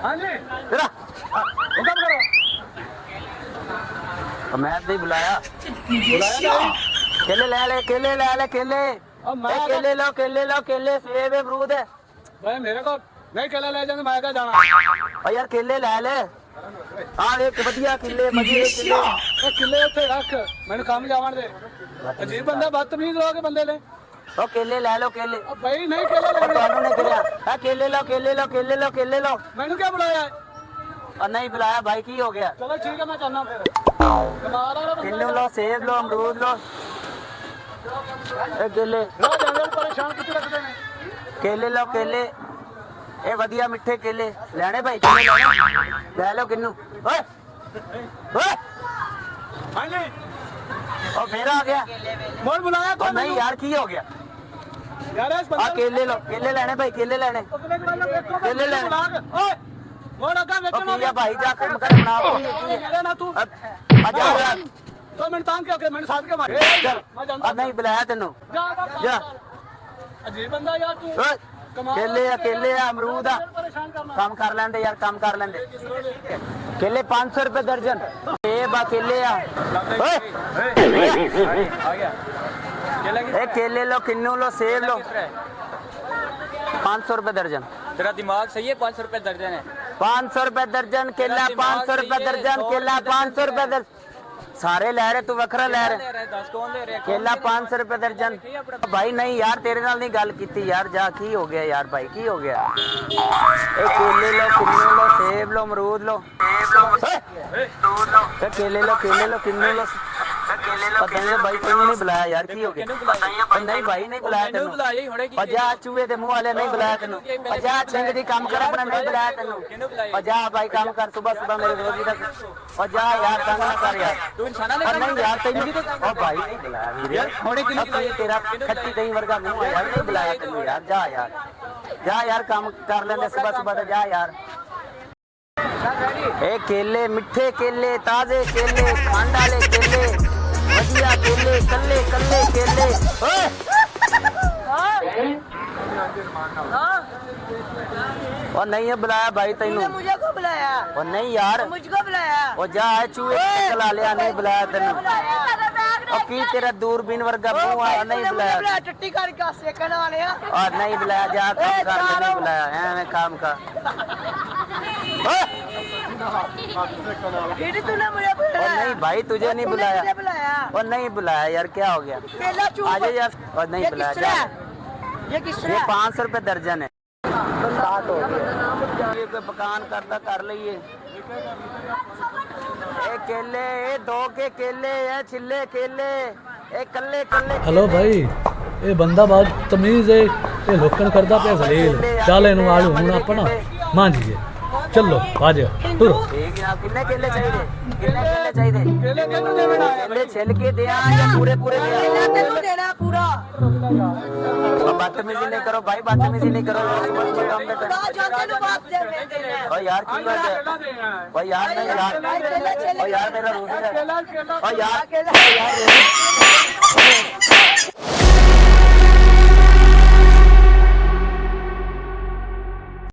हाँ जी तेरा हुक्म करो। मैं नहीं बुलाया। बुलाया नहीं। केले ले ले केले ले ले केले। अब मैं केले लो केले सेब अमरूद है। भाई मेरे को नहीं केला ले जाएंगे मैं क्या जाना। और यार केले ले ले। हाँ एक बढ़िया केले मजे केले। ये किले उत्ते रख मैंने काम जावन दे। अजीब बंदा बदतमीज हो के बंदे ने। ओ केले ले लो केले। अब भाई नहीं केला लेने। ਤੁਹਾਨੂੰ ਨੇ ਕਿਹਾ केले लो। मैंने क्या बुलाया है? और नहीं बुलाया भाई की हो गया। चलो ठीक है मैं चलना फिर। तुम्हारा किन्नू लो सेब लो अमरूद लो। ए केले परेशान कितने रखते हैं। केले लो केले। ए बढ़िया मिठे केले लेने भाई केले लेने। ले लो किन्नू। ओए ओए हाँ जी और फिर आ गया। कौन बुलाया और नहीं यार की हो गया। यार इस आ बंदे केले लो केले लेने भाई केले लेने। केले ले। ओए वो लगा ओ बेचना किया भाई जा कर मकर बना। मेरे ना तू जा यार। तो मैंने तान क्या मैंने साथ के मारे। मैं जानता और नहीं बुलाया तेनू। जा अजीब बंदा यार तू। ओए केले अमरूद आ परेशान करना। काम कर लेंदे यार काम कर लेंदे। केले 500 रुपए दर्जन। सेब आ केले आ। ओए आ गया ए केले लो किन्नू लो सेब लो 500 रुपए दर्जन। तेरा दिमाग सही है। 500 रुपए दर्जन है। 500 रुपए दर्जन केला 500 रुपए दर्जन केला 500 रुपए दर्जन। सारे ले रहे तू वखरा ले रहे। 10 कौन ले रहे हैं? केला 500 रुपए दर्जन। भाई नहीं यार तेरे नाल नहीं गल की यार जा की हो गया यार भाई की हो गया। ए केले लो किन्नू लो सेब लो अमरूद लो। ए केले लो किन्नू लो। पता नहीं भाई तेनू नहीं बुलाया यार की हो गया। नहीं भाई नहीं बुलाया तेनू। बुलाया ही होने की। और जा चूहे दे मुंह वाले नहीं बुलाया तेनू। और जा छिंग दी काम कर अपना नहीं बुलाया तेनू। और जा भाई काम कर सुबह मेरे रोजी तक। और जा यार तंग ना कर यार। तू इंसाना ने और नहीं यार तेनू भी तो और भाई नहीं बुलाया वीरे। होने की नहीं तेरा खट्टी दही वर्गा मुंह है यार नहीं बुलाया तेनू यार जा यार काम कर लेंदे सुबह तो जा यार। ए केले मिठे केले ताजे केले खंड वाले केले बढ़िया केले कल्ले केले। ओए और नहीं है बुलाया भाई तेनू। मुझे को बुलाया और नहीं यार मुझको बुलाया और जा है चूहे चला लिया नहीं बुलाया तेनू। और की तेरा दूरबीन वर्गा मुंह आया नहीं बुलाया। टट्टी करके सेकने वाले और नहीं बुलाया जा काम कर नहीं बुलाया है काम का। फिर तूने मुझे और बुलाया नहीं भाई तुझे नहीं बुलाया। मुझे बुलाया और नहीं बुलाया यार क्या हो गया। केला चूप आजा यार और नहीं बुलाया जा। ये किस ये 500 रुपए दर्जन है। स्टार्ट हो गया ये कोई पकान करता कर लीए। ए केले ए 2 के केले है छिले केले ए कल्ले हेलो भाई ये बंदा बहुत तमीज है। ये लोकन करदा पे जलील चल इनू आलू हुन अपना मान जी चलो आ जाओ टुरो। ठीक है कितने केले चाहिए केले केले दे बेटा। केले छिल के दे या पूरे केला दे। तेनू देना पूरा। बदतमीजी नहीं करो भाई बदतमीजी नहीं करो। कहा जाते नु बात दे मैं देना। और यार की बात है। और यार नहीं यार और यार मेरा रोजी है। और यार